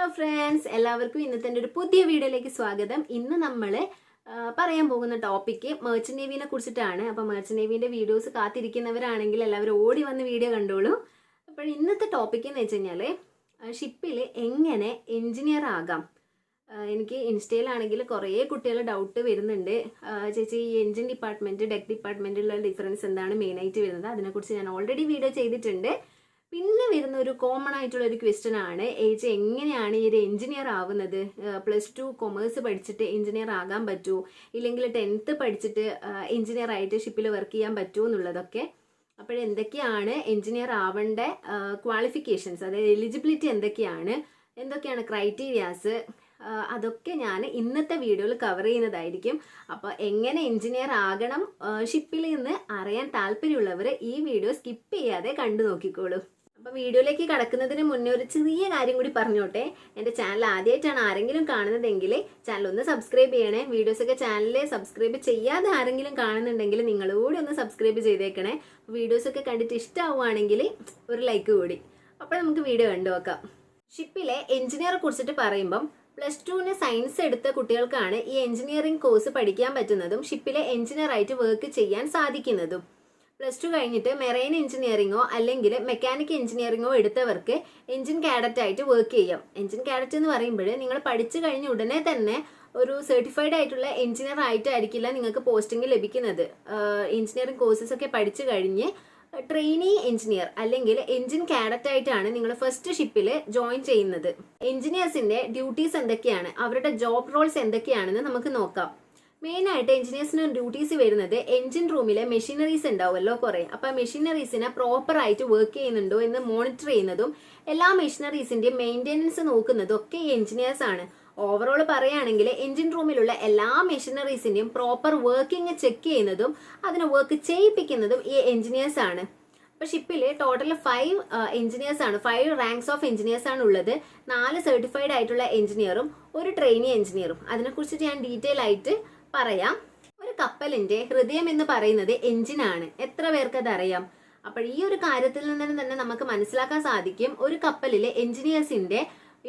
Hello friends, എല്ലാവർക്കും ഇന്നത്തെ ഒരു പുതിയ വീഡിയോയിലേക്ക് സ്വാഗതം. ഇന്ന് നമ്മൾ പറയാൻ പോകുന്ന ടോപ്പിക്ക് മെർച്ചന്റ് നേവിനെ കുറിച്ചിട്ടാണ്. അപ്പോൾ മെർച്ചന്റ് നേവിൻ്റെ വീഡിയോസ് കാത്തിരിക്കുന്നവരാണെങ്കിൽ എല്ലാവരും ഓടി വന്ന് വീഡിയോ കണ്ടോളൂ. അപ്പോൾ ഇന്നത്തെ ടോപ്പിക്ക് എന്ന് വെച്ച് കഴിഞ്ഞാൽ ഷിപ്പിൽ എങ്ങനെ എൻജിനീയർ ആകാം. എനിക്ക് ഇൻസ്റ്റയിലാണെങ്കിൽ കുറേ കുട്ടികൾ ഡൗട്ട് വരുന്നുണ്ട്, ചേച്ചി ഈ എൻജിൻ ഡിപ്പാർട്ട്മെൻറ്റ് ഡെക്ക് ഡിപ്പാർട്ട്മെൻറ്റിലുള്ള ഡിഫറൻസ് എന്താണ് മെയിനായിട്ട് വരുന്നത്. അതിനെക്കുറിച്ച് ഞാൻ ഓൾറെഡി വീഡിയോ ചെയ്തിട്ടുണ്ട്. പിന്നെ വരുന്ന ഒരു കോമൺ ആയിട്ടുള്ള ഒരു ക്വസ്റ്റ്യൻ ആണ്, ഏജ് എങ്ങനെയാണ് ഈ ഒരു എഞ്ചിനീയർ ആവുന്നത്. +2 കൊമേഴ്സ് പഠിച്ചിട്ട് എഞ്ചിനീയർ ആകാൻ പറ്റുമോ, ഇല്ലെങ്കിൽ 10th പഠിച്ചിട്ട് എഞ്ചിനീയർ ആയിട്ട് ഷിപ്പിൽ വർക്ക് ചെയ്യാൻ പറ്റുമോ എന്നുള്ളതൊക്കെ. അപ്പോഴെന്തൊക്കെയാണ് എഞ്ചിനീയർ ആവേണ്ട ക്വാളിഫിക്കേഷൻസ്, അതായത് എലിജിബിലിറ്റി എന്തൊക്കെയാണ് ക്രൈറ്റീരിയാസ്, അതൊക്കെ ഞാൻ ഇന്നത്തെ വീഡിയോയിൽ കവർ ചെയ്യുന്നതായിരിക്കും. അപ്പോൾ എങ്ങനെ എഞ്ചിനീയർ ആകണം ഷിപ്പിൽ നിന്ന് അറിയാൻ താല്പര്യമുള്ളവർ ഈ വീഡിയോ സ്കിപ്പ് ചെയ്യാതെ കണ്ടു നോക്കിക്കോളൂ. അപ്പോൾ വീഡിയോയിലേക്ക് കടക്കുന്നതിന് മുന്നേ ഒരു ചെറിയ കാര്യം കൂടി പറഞ്ഞോട്ടെ. എൻ്റെ ചാനൽ ആദ്യമായിട്ടാണ് ആരെങ്കിലും കാണുന്നതെങ്കിൽ ചാനൽ ഒന്ന് സബ്സ്ക്രൈബ് ചെയ്യണേ. വീഡിയോസൊക്കെ ചാനലിൽ സബ്സ്ക്രൈബ് ചെയ്യാതെ ആരെങ്കിലും കാണുന്നുണ്ടെങ്കിൽ നിങ്ങളൂടെ ഒന്ന് സബ്സ്ക്രൈബ് ചെയ്തേക്കണേ. വീഡിയോസൊക്കെ കണ്ടിട്ട് ഇഷ്ടമാവുകയാണെങ്കിൽ ഒരു ലൈക്ക് കൂടി. അപ്പോൾ നമുക്ക് വീഡിയോ കണ്ടു നോക്കാം. ഷിപ്പിലെ എഞ്ചിനീയറെ കുറിച്ചിട്ട് പറയുമ്പം +2 സയൻസ് എടുത്ത കുട്ടികൾക്കാണ് ഈ എഞ്ചിനീയറിംഗ് കോഴ്സ് പഠിക്കാൻ പറ്റുന്നതും ഷിപ്പിലെ എഞ്ചിനീയറായിട്ട് വർക്ക് ചെയ്യാൻ സാധിക്കുന്നതും. +2 കഴിഞ്ഞിട്ട് മെറൈൻ എഞ്ചിനീയറിങ്ങോ അല്ലെങ്കിൽ മെക്കാനിക്കൽ എഞ്ചിനീയറിങ്ങോ എടുത്തവർക്ക് എഞ്ചിൻ കാഡറ്റ് ആയിട്ട് വർക്ക് ചെയ്യാം. എഞ്ചിൻ കാഡറ്റ് എന്ന് പറയുമ്പോൾ നിങ്ങൾ പഠിച്ചു കഴിഞ്ഞ ഉടനെ തന്നെ ഒരു സർട്ടിഫൈഡ് ആയിട്ടുള്ള എഞ്ചിനീയർ ആയിട്ടായിരിക്കില്ല നിങ്ങൾക്ക് പോസ്റ്റിംഗ് ലഭിക്കുന്നത്. എഞ്ചിനീയറിംഗ് കോഴ്സസ് ഒക്കെ പഠിച്ചു കഴിഞ്ഞ് ട്രെയിനി എഞ്ചിനീയർ അല്ലെങ്കിൽ എഞ്ചിൻ കാഡറ്റ് ആയിട്ടാണ് നിങ്ങൾ ഫസ്റ്റ് ഷിപ്പിൽ ജോയിൻ ചെയ്യുന്നത്. എഞ്ചിനീയേഴ്സിന്റെ ഡ്യൂട്ടീസ് എന്തൊക്കെയാണ്, അവരുടെ ജോബ് റോൾസ് എന്തൊക്കെയാണെന്ന് നമുക്ക് നോക്കാം. മെയിനായിട്ട് എഞ്ചിനീയേഴ്സിന് ഡ്യൂട്ടീസ് വരുന്നത് എഞ്ചിൻ റൂമിലെ മെഷീനറീസ് ഉണ്ടാവുമല്ലോ കുറേ. അപ്പോൾ മെഷീനറീസിനെ പ്രോപ്പറായിട്ട് വർക്ക് ചെയ്യുന്നുണ്ടോ എന്ന് മോണിറ്റർ ചെയ്യുന്നതും എല്ലാ മെഷീനറീസിന്റെയും മെയിൻ്റെനൻസ് നോക്കുന്നതും ഒക്കെ ഈ എഞ്ചിനീയേഴ്സ് ആണ്. ഓവറോൾ പറയുകയാണെങ്കിൽ എഞ്ചിൻ റൂമിലുള്ള എല്ലാ മെഷീനറീസിന്റെയും പ്രോപ്പർ വർക്കിംഗ് ചെക്ക് ചെയ്യുന്നതും അതിനെ വർക്ക് ചെയ്യിപ്പിക്കുന്നതും ഈ എഞ്ചിനീയേഴ്സ് ആണ്. അപ്പോൾ ഷിപ്പിൽ ടോട്ടൽ 5 എഞ്ചിനീയേഴ്സ് ആണ്, 5 റാങ്ക്സ് ഓഫ് എഞ്ചിനീയേഴ്സ് ആണ് ഉള്ളത്. 4 സർട്ടിഫൈഡ് ആയിട്ടുള്ള എഞ്ചിനീയറും ഒരു ട്രെയിനി എഞ്ചിനീയറും. അതിനെക്കുറിച്ചിട്ട് ഞാൻ ഡീറ്റെയിൽ ആയിട്ട് പറയാം. ഒരു കപ്പലിന്റെ ഹൃദയം എന്ന് പറയുന്നത് എഞ്ചിനാണ്. എത്ര പേർക്ക് അത് അറിയാം? അപ്പോൾ ഈ ഒരു കാര്യത്തിൽ നിന്ന് തന്നെ നമുക്ക് മനസ്സിലാക്കാൻ സാധിക്കും ഒരു കപ്പലിലെ എഞ്ചിനീയേഴ്സിന്റെ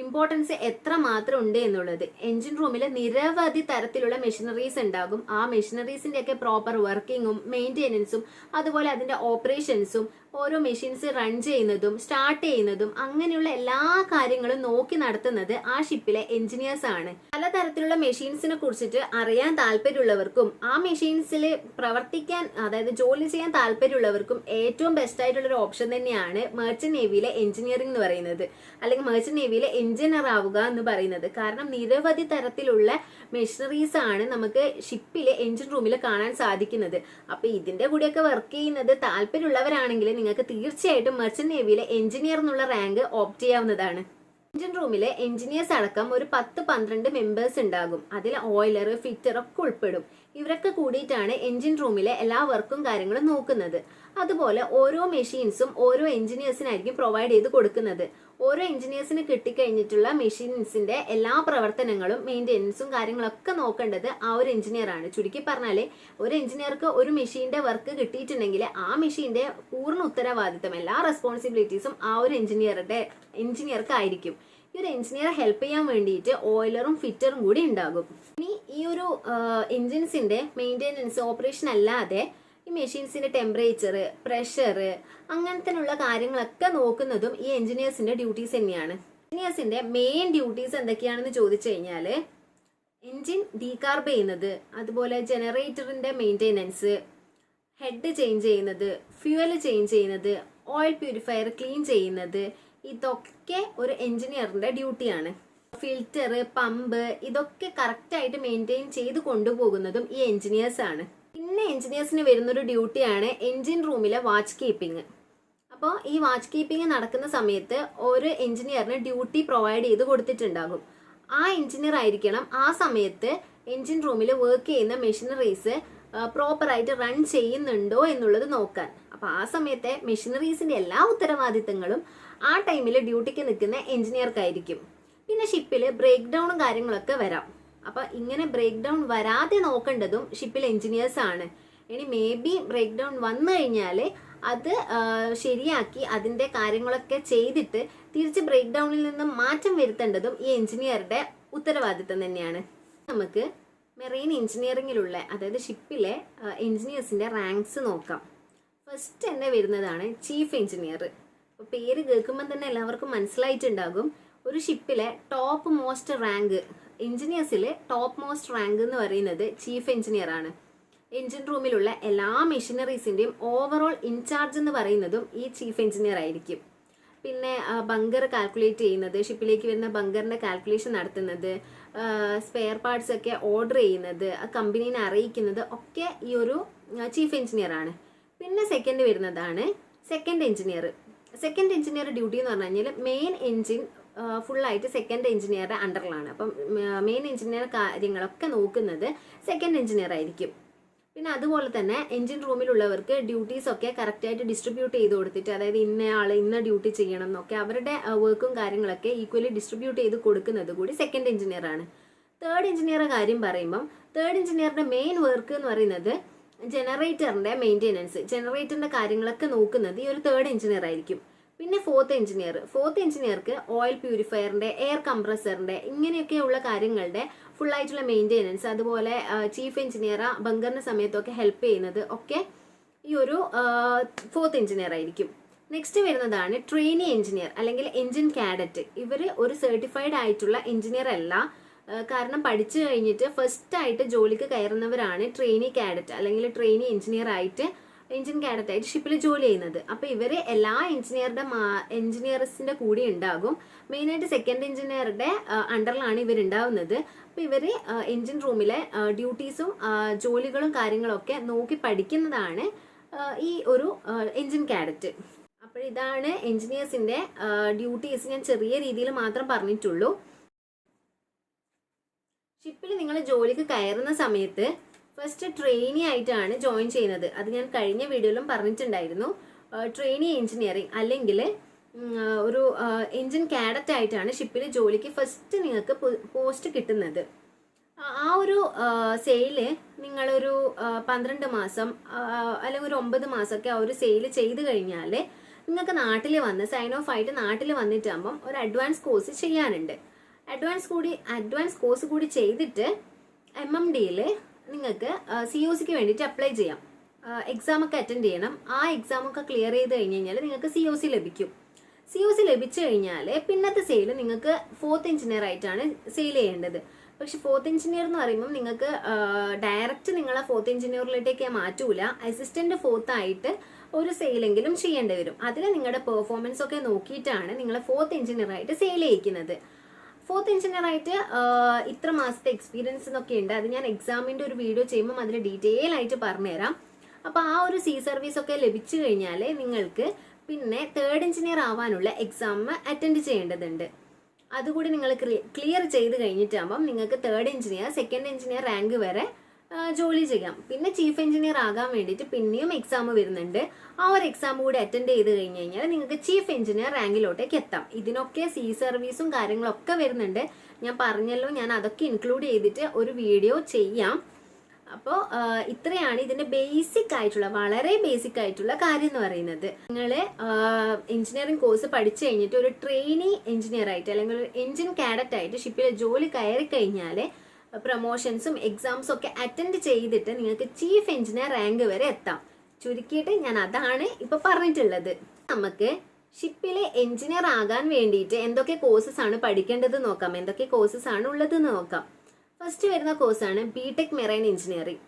ഇമ്പോർട്ടൻസ് എത്ര മാത്രം ഉണ്ട് എന്നുള്ളത്. എഞ്ചിൻ റൂമിൽ നിരവധി തരത്തിലുള്ള മെഷീനറീസ് ഉണ്ടാകും. ആ മെഷീനറീസിന്റെ ഒക്കെ പ്രോപ്പർ വർക്കിങ്ങും മെയിൻ്റെനൻസും അതുപോലെ അതിന്റെ ഓപ്പറേഷൻസും ഓരോ മെഷീൻസ് റൺ ചെയ്യുന്നതും സ്റ്റാർട്ട് ചെയ്യുന്നതും അങ്ങനെയുള്ള എല്ലാ കാര്യങ്ങളും നോക്കി നടത്തുന്നത് ആ ഷിപ്പിലെ എഞ്ചിനീയേഴ്സ് ആണ്. പലതരത്തിലുള്ള മെഷീൻസിനെ കുറിച്ചിട്ട് അറിയാൻ താല്പര്യമുള്ളവർക്കും ആ മെഷീൻസിൽ പ്രവർത്തിക്കാൻ, അതായത് ജോലി ചെയ്യാൻ താല്പര്യമുള്ളവർക്കും ഏറ്റവും ബെസ്റ്റ് ആയിട്ടുള്ള ഒരു ഓപ്ഷൻ തന്നെയാണ് മെർച്ചന്റ് നേവിയിലെ എഞ്ചിനീയറിംഗ് എന്ന് പറയുന്നത്, അല്ലെങ്കിൽ മെർച്ചന്റ് നേവിയിലെ എഞ്ചിനീയർ ആവുക എന്ന് പറയുന്നത്. കാരണം നിരവധി തരത്തിലുള്ള മെഷീനറീസ് ആണ് നമുക്ക് ഷിപ്പിലെ എഞ്ചിൻ റൂമിൽ കാണാൻ സാധിക്കുന്നത്. അപ്പൊ ഇതിന്റെ കൂടെയൊക്കെ വർക്ക് ചെയ്യുന്നത് താല്പര്യമുള്ളവരാണെങ്കിൽ നിങ്ങൾക്ക് തീർച്ചയായിട്ടും മെർച്ചന്റ് നേവിയിലെ എഞ്ചിനീയർ എന്നുള്ള റാങ്ക് ഓപ്റ്റ് ചെയ്യാവുന്നതാണ്. എഞ്ചിൻ റൂമിലെ എഞ്ചിനീയേഴ്സ് അടക്കം ഒരു 10-12 മെമ്പേഴ്സ് ഉണ്ടാകും. അതിൽ ഓയിലർ, ഫിറ്റർ ഒക്കെ ഉൾപ്പെടും. ഇവരൊക്കെ കൂടിയിട്ടാണ് എഞ്ചിൻ റൂമിലെ എല്ലാ വർക്കും കാര്യങ്ങളും നോക്കുന്നത്. അതുപോലെ ഓരോ മെഷീൻസും ഓരോ എഞ്ചിനീയേഴ്സിനായിരിക്കും പ്രൊവൈഡ് ചെയ്ത് കൊടുക്കുന്നത്. ഓരോ എഞ്ചിനീയേഴ്സിന് കിട്ടിക്കഴിഞ്ഞിട്ടുള്ള മെഷീൻസിന്റെ എല്ലാ പ്രവർത്തനങ്ങളും മെയിൻ്റെനൻസും കാര്യങ്ങളൊക്കെ നോക്കേണ്ടത് ആ ഒരു എഞ്ചിനീയർ ആണ്. ചുരുക്കി പറഞ്ഞാൽ ഒരു എഞ്ചിനീയർക്ക് ഒരു മെഷീന്റെ വർക്ക് കിട്ടിയിട്ടുണ്ടെങ്കിൽ ആ മെഷീന്റെ പൂർണ്ണ ഉത്തരവാദിത്തം, എല്ലാ റെസ്പോൺസിബിലിറ്റീസും ആ ഒരു എഞ്ചിനീയർക്ക് ആയിരിക്കും. ഈ ഒരു എഞ്ചിനീയറെ ഹെൽപ്പ് ചെയ്യാൻ വേണ്ടിയിട്ട് ഓയിലറും ഫിറ്ററും കൂടി ഉണ്ടാകും. ഇനി ഈ ഒരു എഞ്ചിൻസിന്റെ മെയിൻ്റെനൻസ് ഓപ്പറേഷൻ അല്ലാതെ ഈ മെഷീൻസിന്റെ ടെമ്പറേച്ചർ, പ്രഷർ, അങ്ങനത്തെയുള്ള കാര്യങ്ങളൊക്കെ നോക്കുന്നതും ഈ എഞ്ചിനീയേഴ്സിന്റെ ഡ്യൂട്ടീസ് തന്നെയാണ്. എഞ്ചിനീയേഴ്സിന്റെ മെയിൻ ഡ്യൂട്ടീസ് എന്തൊക്കെയാണെന്ന് ചോദിച്ചു കഴിഞ്ഞാൽ എഞ്ചിൻ ഡീകാർബ് ചെയ്യുന്നത്, അതുപോലെ ജനറേറ്ററിന്റെ മെയിൻ്റെനൻസ്, ഹെഡ് ചേഞ്ച് ചെയ്യുന്നത്, ഫ്യൂവൽ ചേഞ്ച് ചെയ്യുന്നത്, ഓയിൽ പ്യൂരിഫയർ ക്ലീൻ ചെയ്യുന്നത്, ഇതൊക്കെ ഒരു എഞ്ചിനീയറിന്റെ ഡ്യൂട്ടിയാണ്. ഫിൽറ്റർ, പമ്പ്, ഇതൊക്കെ കറക്റ്റായിട്ട് മെയിൻറ്റെയിൻ ചെയ്ത് കൊണ്ടുപോകുന്നതും ഈ എഞ്ചിനീയേഴ്സ് ആണ്. പിന്നെ എഞ്ചിനീയേഴ്സിന് വരുന്നൊരു ഡ്യൂട്ടിയാണ് എഞ്ചിൻ റൂമിലെ വാച്ച് കീപ്പിംഗ്. അപ്പോൾ ഈ വാച്ച് കീപ്പിംഗ് നടക്കുന്ന സമയത്ത് ഒരു എഞ്ചിനീയറിന് ഡ്യൂട്ടി പ്രൊവൈഡ് ചെയ്ത് കൊടുത്തിട്ടുണ്ടാകും. ആ എഞ്ചിനീയർ ആയിരിക്കണം ആ സമയത്ത് എഞ്ചിൻ റൂമിൽ വർക്ക് ചെയ്യുന്ന മെഷീനറീസ് പ്രോപ്പറായിട്ട് റൺ ചെയ്യുന്നുണ്ടോ എന്നുള്ളത് നോക്കാൻ. അപ്പോൾ ആ സമയത്തെ മെഷീനറീസിന്റെ എല്ലാ ഉത്തരവാദിത്തങ്ങളും ആ ടൈമിൽ ഡ്യൂട്ടിക്ക് നിൽക്കുന്ന എഞ്ചിനീയർക്കായിരിക്കും. പിന്നെ ഷിപ്പിൽ ബ്രേക്ക് ഡൗണും കാര്യങ്ങളൊക്കെ വരാം. അപ്പൊ ഇങ്ങനെ ബ്രേക്ക് ഡൗൺ വരാതെ നോക്കേണ്ടതും ഷിപ്പിൽ എഞ്ചിനീയേഴ്സ് ആണ്. ഇനി മേ ബി ബ്രേക്ക് ഡൗൺ വന്നു കഴിഞ്ഞാൽ അത് ശരിയാക്കി അതിൻ്റെ കാര്യങ്ങളൊക്കെ ചെയ്തിട്ട് തിരിച്ച് ബ്രേക്ക് ഡൗണിൽ നിന്നും മാറ്റം വരുത്തേണ്ടതും ഈ എഞ്ചിനീയറുടെ ഉത്തരവാദിത്തം തന്നെയാണ്. നമുക്ക് മെറൈൻ എഞ്ചിനീയറിങ്ങിലുള്ള അതായത് ഷിപ്പിലെ എഞ്ചിനീയേഴ്സിൻ്റെ റാങ്ക്സ് നോക്കാം. ഫസ്റ്റ് തന്നെ വരുന്നതാണ് ചീഫ് എഞ്ചിനീയർ. അപ്പോൾ പേര് കേൾക്കുമ്പോൾ തന്നെ എല്ലാവർക്കും മനസ്സിലായിട്ടുണ്ടാകും. ഒരു ഷിപ്പിലെ ടോപ്പ് മോസ്റ്റ് റാങ്ക്, എഞ്ചിനീയേഴ്സിലെ ടോപ്പ് മോസ്റ്റ് റാങ്ക് എന്ന് പറയുന്നത് ചീഫ് എഞ്ചിനീയർ ആണ്. എഞ്ചിൻ റൂമിലുള്ള എല്ലാ മെഷീനറീസിൻ്റെയും ഓവറോൾ ഇൻചാർജ് എന്ന് പറയുന്നതും ഈ ചീഫ് എഞ്ചിനീയർ ആയിരിക്കും. പിന്നെ ബങ്കർ കാൽക്കുലേറ്റ് ചെയ്യുന്നത്, ഷിപ്പിലേക്ക് വരുന്ന ബങ്കറിൻ്റെ കാൽക്കുലേഷൻ നടത്തുന്നത്, സ്പെയർ പാർട്സ് ഒക്കെ ഓർഡർ ചെയ്യുന്നത്, കമ്പനീനെ അറിയിക്കുന്നത് ഒക്കെ ഈ ഒരു ചീഫ് എഞ്ചിനീയർ ആണ്. പിന്നെ സെക്കൻഡ് വരുന്നതാണ് second engineer. Second engineer duty എന്ന് പറഞ്ഞു കഴിഞ്ഞാൽ മെയിൻ എഞ്ചിൻ ഫുള്ളായിട്ട് സെക്കൻഡ് എഞ്ചിനീയറുടെ അണ്ടറിലാണ്. അപ്പം മെയിൻ എഞ്ചിനീയർ കാര്യങ്ങളൊക്കെ നോക്കുന്നത് സെക്കൻഡ് എഞ്ചിനീയർ ആയിരിക്കും. പിന്നെ അതുപോലെ തന്നെ എഞ്ചിൻ റൂമിലുള്ളവർക്ക് ഡ്യൂട്ടീസൊക്കെ കറക്റ്റായിട്ട് ഡിസ്ട്രിബ്യൂട്ട് ചെയ്ത് കൊടുത്തിട്ട്, അതായത് ഇന്ന ആൾ ഇന്ന ഡ്യൂട്ടി ചെയ്യണം എന്നൊക്കെ അവരുടെ വർക്കും കാര്യങ്ങളൊക്കെ ഈക്വലി ഡിസ്ട്രിബ്യൂട്ട് ചെയ്ത് കൊടുക്കുന്നത് കൂടി സെക്കൻഡ് എഞ്ചിനീയർ ആണ്. തേർഡ് എഞ്ചിനീയറുടെ കാര്യം പറയുമ്പം തേർഡ് എഞ്ചിനീയറുടെ മെയിൻ വർക്ക് എന്ന് പറയുന്നത് ജനറേറ്ററിൻ്റെ മെയിൻ്റെനൻസ്, ജനറേറ്ററിൻ്റെ കാര്യങ്ങളൊക്കെ നോക്കുന്നത് ഈ ഒരു തേർഡ് എഞ്ചിനീയർ ആയിരിക്കും. പിന്നെ ഫോർത്ത് എഞ്ചിനീയർക്ക് ഓയിൽ പ്യൂരിഫയറിൻ്റെ, എയർ കംപ്രസറിൻ്റെ ഇങ്ങനെയൊക്കെയുള്ള കാര്യങ്ങളുടെ ഫുള്ളായിട്ടുള്ള മെയിൻ്റെനൻസ്, അതുപോലെ ചീഫ് എഞ്ചിനീയർ ബങ്കറിൻ്റെ സമയത്തൊക്കെ ഹെൽപ്പ് ചെയ്യുന്നത് ഒക്കെ ഈ ഒരു ഫോർത്ത് എഞ്ചിനീയർ ആയിരിക്കും. നെക്സ്റ്റ് വരുന്നതാണ് ട്രെയിനി എഞ്ചിനീയർ അല്ലെങ്കിൽ എഞ്ചിൻ കാഡറ്റ്. ഇവർ ഒരു സർട്ടിഫൈഡ് ആയിട്ടുള്ള എഞ്ചിനീയർ അല്ല, കാരണം പഠിച്ചു കഴിഞ്ഞിട്ട് ഫസ്റ്റ് ആയിട്ട് ജോലിക്ക് കയറുന്നവരാണ് ട്രെയിനി കാഡറ്റ് അല്ലെങ്കിൽ ട്രെയിനി എഞ്ചിനീയർ ആയിട്ട്, എഞ്ചിൻ കാഡറ്റ് ആയിട്ട് ഷിപ്പിൽ ജോലി ചെയ്യുന്നത്. അപ്പോൾ ഇവർ എല്ലാ എഞ്ചിനീയേഴ്സിൻ്റെ കൂടെ ഉണ്ടാകും. മെയിനായിട്ട് സെക്കൻഡ് എഞ്ചിനീയറുടെ അണ്ടറിലാണ് ഇവരുണ്ടാവുന്നത്. അപ്പോൾ ഇവർ എഞ്ചിൻ റൂമിലെ ഡ്യൂട്ടീസും ജോലികളും കാര്യങ്ങളൊക്കെ നോക്കി പഠിക്കുന്നതാണ് ഈ ഒരു എഞ്ചിൻ കാഡറ്റ്. അപ്പോൾ ഇതാണ് എഞ്ചിനീയേഴ്സിൻ്റെ ഡ്യൂട്ടീസ്. ഞാൻ ചെറിയ രീതിയിൽ മാത്രം പറഞ്ഞിട്ടുള്ളൂ. ഷിപ്പിൽ നിങ്ങൾ ജോലിക്ക് കയറുന്ന സമയത്ത് ഫസ്റ്റ് ട്രെയിനി ആയിട്ടാണ് ജോയിൻ ചെയ്യുന്നത്. അത് ഞാൻ കഴിഞ്ഞ വീഡിയോയിലും പറഞ്ഞിട്ടുണ്ടായിരുന്നു. ട്രെയിനി എഞ്ചിനീയറിംഗ് അല്ലെങ്കിൽ ഒരു എഞ്ചിൻ കാഡറ്റ് ആയിട്ടാണ് ഷിപ്പിൽ ജോലിക്ക് ഫസ്റ്റ് നിങ്ങൾക്ക് പോസ്റ്റ് കിട്ടുന്നത്. ആ ഒരു സെയില് നിങ്ങളൊരു 12 മാസം അല്ലെങ്കിൽ ഒരു 9 മാസമൊക്കെ ആ ഒരു സെയിൽ ചെയ്ത് കഴിഞ്ഞാൽ നിങ്ങൾക്ക് നാട്ടിൽ വന്ന് സൈൻ ഓഫ് ആയിട്ട് നാട്ടിൽ വന്നിട്ടാകുമ്പം ഒരു അഡ്വാൻസ് കോഴ്സ് ചെയ്യാനുണ്ട്. അഡ്വാൻസ് കോഴ്സ് കൂടി ചെയ്തിട്ട് MMDയിൽ നിങ്ങൾക്ക് COCക്ക് വേണ്ടിയിട്ട് അപ്ലൈ ചെയ്യാം. എക്സാമൊക്കെ അറ്റൻഡ് ചെയ്യണം. ആ എക്സാമൊക്കെ ക്ലിയർ ചെയ്ത് കഴിഞ്ഞ് കഴിഞ്ഞാൽ നിങ്ങൾക്ക് COC ലഭിക്കും. COC ലഭിച്ചു കഴിഞ്ഞാൽ പിന്നത്തെ സെയിൽ നിങ്ങൾക്ക് ഫോർത്ത് എഞ്ചിനീയർ ആയിട്ടാണ് സെയിൽ ചെയ്യേണ്ടത്. പക്ഷെ ഫോർത്ത് എഞ്ചിനീയർ എന്ന് പറയുമ്പോൾ നിങ്ങൾക്ക് ഡയറക്റ്റ് നിങ്ങളെ ഫോർത്ത് എഞ്ചിനീയറിലേക്ക് മാറ്റൂല. അസിസ്റ്റന്റ് ഫോർത്ത് ആയിട്ട് ഒരു സെയിലെങ്കിലും ചെയ്യേണ്ടി വരും. അതിൽ നിങ്ങളുടെ പെർഫോമൻസ് ഒക്കെ നോക്കിയിട്ടാണ് നിങ്ങളെ ഫോർത്ത് എഞ്ചിനീയർ ആയിട്ട് സെയിൽ ചെയ്യിക്കുന്നത്. ഫോർത്ത് എഞ്ചിനീയർ ആയിട്ട് ഇത്ര മാസത്തെ എക്സ്പീരിയൻസ് എന്നൊക്കെ ഉണ്ട്. അത് ഞാൻ എക്സാമിൻ്റെ ഒരു വീഡിയോ ചെയ്യുമ്പം അതിൽ ഡീറ്റെയിൽ ആയിട്ട് പറഞ്ഞുതരാം. അപ്പോൾ ആ ഒരു സർവീസ് ഒക്കെ ലഭിച്ചു കഴിഞ്ഞാൽ നിങ്ങൾക്ക് പിന്നെ തേർഡ് എഞ്ചിനീയർ ആവാനുള്ള എക്സാം അറ്റൻഡ് ചെയ്യേണ്ടതുണ്ട്. അതുകൂടി നിങ്ങൾ ക്ലിയർ ചെയ്ത് കഴിഞ്ഞിട്ടാകുമ്പം നിങ്ങൾക്ക് third engineer, second engineer rank വരെ ജോലി ചെയ്യാം. പിന്നെ ചീഫ് എഞ്ചിനീയർ ആകാൻ വേണ്ടിയിട്ട് പിന്നെയും എക്സാം വരുന്നുണ്ട്. ആ ഒരു എക്സാം കൂടി അറ്റൻഡ് ചെയ്ത് കഴിഞ്ഞ് കഴിഞ്ഞാൽ നിങ്ങൾക്ക് ചീഫ് എഞ്ചിനീയർ റാങ്കിലോട്ടേക്ക് എത്താം. ഇതിനൊക്കെ സർവീസും കാര്യങ്ങളൊക്കെ വരുന്നുണ്ട്. ഞാൻ പറഞ്ഞല്ലോ, ഞാൻ അതൊക്കെ ഇൻക്ലൂഡ് ചെയ്തിട്ട് ഒരു വീഡിയോ ചെയ്യാം. അപ്പോൾ ഇത്രയാണ് ഇതിൻ്റെ ബേസിക് ആയിട്ടുള്ള, വളരെ ബേസിക് ആയിട്ടുള്ള കാര്യം എന്ന് പറയുന്നത്. നിങ്ങൾ എഞ്ചിനീയറിംഗ് കോഴ്സ് പഠിച്ചു കഴിഞ്ഞിട്ട് ഒരു ട്രെയിനി എഞ്ചിനീയർ ആയിട്ട് അല്ലെങ്കിൽ ഒരു എഞ്ചിൻ കാഡറ്റ് ആയിട്ട് ഷിപ്പിൽ ജോലി കയറി കഴിഞ്ഞാൽ പ്രൊമോഷൻസും എക്സാംസും ഒക്കെ അറ്റൻഡ് ചെയ്തിട്ട് നിങ്ങൾക്ക് ചീഫ് എഞ്ചിനീയർ റാങ്ക് വരെ എത്താം. ചുരുക്കിയിട്ട് ഞാൻ അതാണ് ഇപ്പോൾ പറഞ്ഞിട്ടുള്ളത്. നമുക്ക് ഷിപ്പിലെ എഞ്ചിനീയർ ആകാൻ വേണ്ടിയിട്ട് എന്തൊക്കെ കോഴ്സസ് ആണ് പഠിക്കേണ്ടത് നോക്കാം, എന്തൊക്കെ കോഴ്സസ് ആണ് ഉള്ളതെന്ന് നോക്കാം. ഫസ്റ്റ് വരുന്ന കോഴ്സാണ് BTech മെറൈൻ എഞ്ചിനീയറിംഗ്.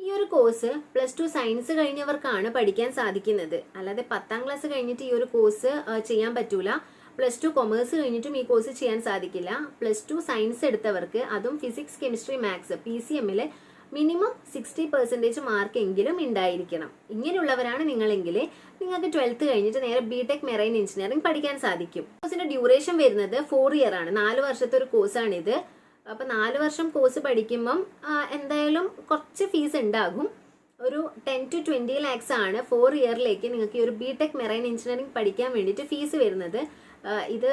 ഈ ഒരു കോഴ്സ് +2 സയൻസ് കഴിഞ്ഞവർക്കാണ് പഠിക്കാൻ സാധിക്കുന്നത്. അല്ലാതെ 10ാം ക്ലാസ് കഴിഞ്ഞിട്ട് ഈ ഒരു കോഴ്സ് ചെയ്യാൻ പറ്റൂല. +2 കൊമേഴ്സ് കഴിഞ്ഞിട്ടും ഈ കോഴ്സ് ചെയ്യാൻ സാധിക്കില്ല. +2 സയൻസ് എടുത്തവർക്ക്, അതും ഫിസിക്സ്, കെമിസ്ട്രി, മാത്സ് PCMൽ മിനിമം 60% മാർക്ക് എങ്കിലും ഉണ്ടായിരിക്കണം. ഇങ്ങനെയുള്ളവരാണ് നിങ്ങളെങ്കിൽ നിങ്ങൾക്ക് 12th കഴിഞ്ഞിട്ട് നേരെ BTech മെറൈൻ എഞ്ചിനീയറിംഗ് പഠിക്കാൻ സാധിക്കും. കോഴ്സിന്റെ ഡ്യൂറേഷൻ വരുന്നത് 4 ഇയർ ആണ്. 4 വർഷത്തെ ഒരു കോഴ്സാണിത്. അപ്പോൾ 4 വർഷം കോഴ്സ് പഠിക്കുമ്പം എന്തായാലും കുറച്ച് ഫീസ് ഉണ്ടാകും. ഒരു 10 to 20 lakhs ആണ് 4 ഇയറിലേക്ക് നിങ്ങൾക്ക് ഈ ഒരു BTech മെറൈൻ എഞ്ചിനീയറിംഗ് പഠിക്കാൻ വേണ്ടിയിട്ട് ഫീസ് വരുന്നത്. ഇത്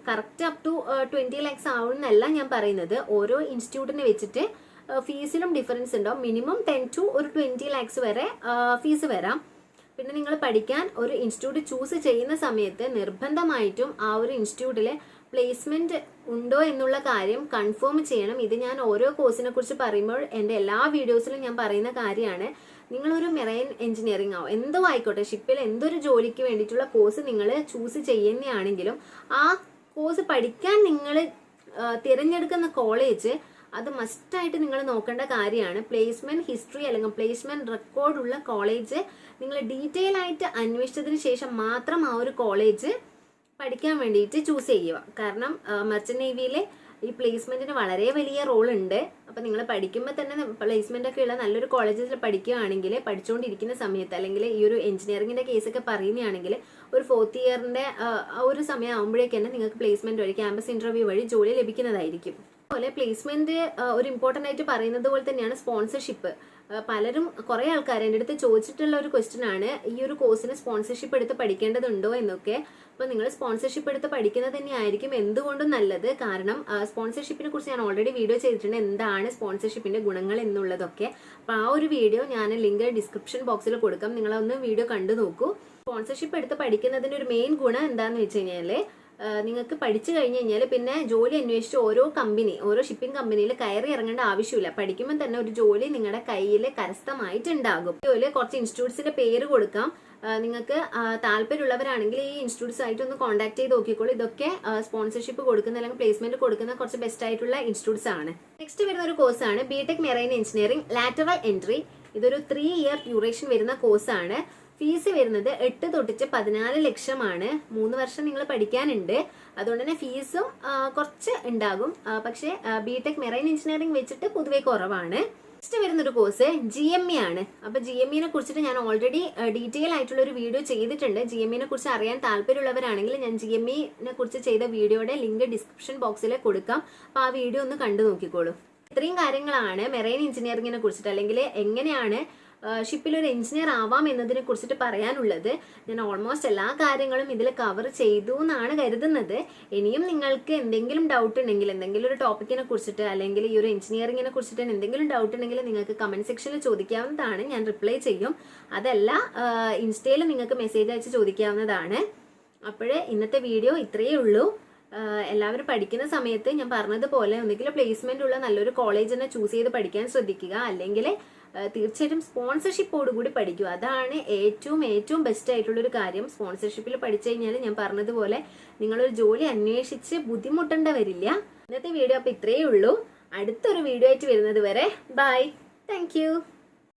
കറക്റ്റ് അപ് ടു 20 lakhs ആവുമെന്നല്ല ഞാൻ പറയുന്നത്. ഓരോ ഇൻസ്റ്റിറ്റ്യൂട്ടിനെ വെച്ചിട്ട് ഫീസിലും ഡിഫറൻസ് ഉണ്ടാവും. മിനിമം 10 to 20 lakhs വരെ ഫീസ് വരാം. പിന്നെ നിങ്ങൾ പഠിക്കാൻ ഒരു ഇൻസ്റ്റിറ്റ്യൂട്ട് ചൂസ് ചെയ്യുന്ന സമയത്ത് നിർബന്ധമായിട്ടും ആ ഒരു ഇൻസ്റ്റിറ്റ്യൂട്ടിലെ പ്ലേസ്മെന്റ് ഉണ്ടോ എന്നുള്ള കാര്യം കൺഫേം ചെയ്യണം. ഇത് ഞാൻ ഓരോ കോഴ്സിനെ കുറിച്ച് പറയുമ്പോൾ എൻ്റെ എല്ലാ വീഡിയോസിലും ഞാൻ പറയുന്ന കാര്യമാണ്. നിങ്ങളൊരു മെറൈൻ എഞ്ചിനീയറിംഗ് ആവും എന്തോ ആയിക്കോട്ടെ, ഷിപ്പിൽ എന്തൊരു ജോലിക്ക് വേണ്ടിയിട്ടുള്ള കോഴ്സ് നിങ്ങൾ ചൂസ് ചെയ്യുന്നതാണെങ്കിലും ആ കോഴ്സ് പഠിക്കാൻ നിങ്ങൾ തിരഞ്ഞെടുക്കുന്ന കോളേജ് അത് മസ്റ്റായിട്ട് നിങ്ങൾ നോക്കേണ്ട കാര്യമാണ്. പ്ലേസ്മെന്റ് ഹിസ്റ്ററി അല്ലെങ്കിൽ പ്ലേസ്മെന്റ് റെക്കോർഡുള്ള കോളേജ് നിങ്ങൾ ഡീറ്റെയിൽ ആയിട്ട് അന്വേഷിച്ചതിന് ശേഷം മാത്രം ആ ഒരു കോളേജ് പഠിക്കാൻ വേണ്ടിയിട്ട് ചൂസ് ചെയ്യുക. കാരണം മെർച്ചന്റ് നേവിയിലെ ഈ പ്ലേസ്മെന്റിന് വളരെ വലിയ റോൾ ഉണ്ട്. അപ്പം നിങ്ങൾ പഠിക്കുമ്പോൾ തന്നെ പ്ലേസ്മെന്റ് ഒക്കെ ഉള്ള നല്ലൊരു കോളേജിൽ പഠിക്കുകയാണെങ്കിൽ, പഠിച്ചുകൊണ്ടിരിക്കുന്ന സമയത്ത് അല്ലെങ്കിൽ ഈ ഒരു എഞ്ചിനീയറിംഗിന്റെ കേസൊക്കെ പറയുകയാണെങ്കിൽ ഒരു 4th ഇയറിന്റെ ഒരു സമയം ആകുമ്പോഴേക്ക് തന്നെ നിങ്ങൾക്ക് പ്ലേസ്മെന്റ് വഴി ക്യാമ്പസ് ഇന്റർവ്യൂ വഴി ജോലി ലഭിക്കുന്നതായിരിക്കും. അതുപോലെ പ്ലേസ്മെന്റ് ഒരു ഇമ്പോർട്ടൻ്റ് ആയിട്ട് പറയുന്നത് പോലെ തന്നെയാണ് സ്പോൺസർഷിപ്പ്. പലരും കുറേ ആൾക്കാർ എൻ്റെ അടുത്ത് ചോദിച്ചിട്ടുള്ള ഒരു ക്വസ്റ്റ്യൻ ആണ്, ഈ ഒരു കോഴ്സിന് സ്പോൺസർഷിപ്പ് എടുത്ത് പഠിക്കേണ്ടതുണ്ടോ എന്നൊക്കെ. അപ്പോൾ നിങ്ങൾ സ്പോൺസർഷിപ്പ് എടുത്ത് പഠിക്കുന്നത് തന്നെയായിരിക്കും എന്തുകൊണ്ടും നല്ലത്. കാരണം സ്പോൺസർഷിപ്പിനെ കുറിച്ച് ഞാൻ ഓൾറെഡി വീഡിയോ ചെയ്തിട്ടുണ്ട്, എന്താണ് സ്പോൺസർഷിപ്പിന്റെ ഗുണങ്ങൾ എന്നുള്ളതൊക്കെ. അപ്പോൾ ആ ഒരു വീഡിയോ ഞാൻ ലിങ്ക് ഡിസ്ക്രിപ്ഷൻ ബോക്സിൽ കൊടുക്കാം, നിങ്ങളൊന്ന് വീഡിയോ കണ്ടു നോക്കൂ. സ്പോൺസർഷിപ്പ് എടുത്ത് പഠിക്കുന്നതിന്റെ ഒരു മെയിൻ ഗുണം എന്താണെന്ന് വെച്ച് കഴിഞ്ഞാൽ നിങ്ങൾക്ക് പഠിച്ചു കഴിഞ്ഞ് കഴിഞ്ഞാൽ പിന്നെ ജോലി അന്വേഷിച്ച് ഓരോ ഷിപ്പിംഗ് കമ്പനിയിൽ കയറി ഇറങ്ങേണ്ട ആവശ്യമില്ല. പഠിക്കുമ്പോൾ തന്നെ ഒരു ജോലി നിങ്ങളുടെ കയ്യിൽ കരസ്ഥമായിട്ടുണ്ടാകും. അതുപോലെ കുറച്ച് ഇൻസ്റ്റിറ്റ്യൂട്ട്സിന്റെ പേര് കൊടുക്കാം. നിങ്ങൾക്ക് താല്പര്യമുള്ളവരാണെങ്കിൽ ഈ ഇൻസ്റ്റിറ്റ്യൂട്ട്സ് ആയിട്ട് ഒന്ന് കോൺടാക്ട് ചെയ്ത് നോക്കിക്കോളൂ. ഇതൊക്കെ സ്പോൺസർഷിപ്പ് കൊടുക്കുന്ന അല്ലെങ്കിൽ പ്ലേസ്മെന്റ് കൊടുക്കുന്ന കുറച്ച് ബെസ്റ്റ് ആയിട്ടുള്ള ഇൻസ്റ്റിറ്റ്യൂട്ട്സ് ആണ്. നെക്സ്റ്റ് വരുന്ന ഒരു കോഴ്സാണ് B Tech marine engineering lateral entry. ഇതൊരു 3 ഇയർ ഡ്യൂറേഷൻ വരുന്ന കോഴ്സാണ്. ഫീസ് വരുന്നത് 8 തൊട്ടിട്ട് 14 ലക്ഷമാണ്. 3 വർഷം നിങ്ങൾ പഠിക്കാനുണ്ട്. അതുകൊണ്ട് തന്നെ ഫീസും കുറച്ച് ഉണ്ടാകും. പക്ഷേ ബിടെക് മെറൈൻ എഞ്ചിനീയറിംഗ് വെച്ചിട്ട് പൊതുവെ കുറവാണ്. നെക്സ്റ്റ് വരുന്നൊരു കോഴ്സ് GME ആണ്. അപ്പോൾ GMEനെ കുറിച്ചിട്ട് ഞാൻ ഓൾറെഡി ഡീറ്റെയിൽ ആയിട്ടുള്ള ഒരു വീഡിയോ ചെയ്തിട്ടുണ്ട്. GMEനെ കുറിച്ച് അറിയാൻ താല്പര്യമുള്ളവരാണെങ്കിൽ ഞാൻ GMEനെ കുറിച്ച് ചെയ്ത വീഡിയോയുടെ ലിങ്ക് ഡിസ്ക്രിപ്ഷൻ ബോക്സിൽ കൊടുക്കാം. അപ്പോൾ ആ വീഡിയോ ഒന്ന് കണ്ടു നോക്കിക്കോളൂ. ഇത്രയും കാര്യങ്ങളാണ് മെറൈൻ എഞ്ചിനീയറിംഗിനെ കുറിച്ചിട്ട് അല്ലെങ്കിൽ എങ്ങനെയാണ് ഷിപ്പിൽ ഒരു എഞ്ചിനീയർ ആവാം എന്നതിനെ കുറിച്ചിട്ട് പറയാനുള്ളത്. ഞാൻ ഓൾമോസ്റ്റ് എല്ലാ കാര്യങ്ങളും ഇതിൽ കവർ ചെയ്തു എന്നാണ് കരുതുന്നത്. ഇനിയും നിങ്ങൾക്ക് എന്തെങ്കിലും ഡൗട്ട് ഉണ്ടെങ്കിൽ, എന്തെങ്കിലും ഒരു ടോപ്പിക്കിനെ കുറിച്ചിട്ട് അല്ലെങ്കിൽ ഈ ഒരു എഞ്ചിനീയറിംഗിനെ കുറിച്ചിട്ട് എന്തെങ്കിലും ഡൗട്ട് ഉണ്ടെങ്കിൽ നിങ്ങൾക്ക് കമന്റ് സെക്ഷനിൽ ചോദിക്കാവുന്നതാണ്, ഞാൻ റിപ്ലൈ ചെയ്യും. അതല്ല ഇൻസ്റ്റയിൽ നിങ്ങൾക്ക് മെസ്സേജ് അയച്ച് ചോദിക്കാവുന്നതാണ്. അപ്പോഴേ ഇന്നത്തെ വീഡിയോ ഇത്രയേ ഉള്ളൂ. എല്ലാവരും പഠിക്കുന്ന സമയത്ത് ഞാൻ പറഞ്ഞതുപോലെ ഒന്നുകിൽ പ്ലേസ്മെന്റ് ഉള്ള നല്ലൊരു കോളേജ് തന്നെ ചൂസ് ചെയ്ത് പഠിക്കാൻ ശ്രദ്ധിക്കുക, അല്ലെങ്കിൽ തീർച്ചയായിട്ടും സ്പോൺസർഷിപ്പോടുകൂടി പഠിക്കുക. അതാണ് ഏറ്റവും ബെസ്റ്റ് ആയിട്ടുള്ളൊരു കാര്യം. സ്പോൺസർഷിപ്പിൽ പഠിച്ചു കഴിഞ്ഞാൽ ഞാൻ പറഞ്ഞതുപോലെ നിങ്ങളൊരു ജോലി അന്വേഷിച്ച് ബുദ്ധിമുട്ടേണ്ട വരില്ല. ഇന്നത്തെ വീഡിയോ അപ്പോൾ ഇത്രയേ ഉള്ളൂ. അടുത്തൊരു വീഡിയോ ആയിട്ട് വരുന്നത് വരെ ബൈ, താങ്ക് യു.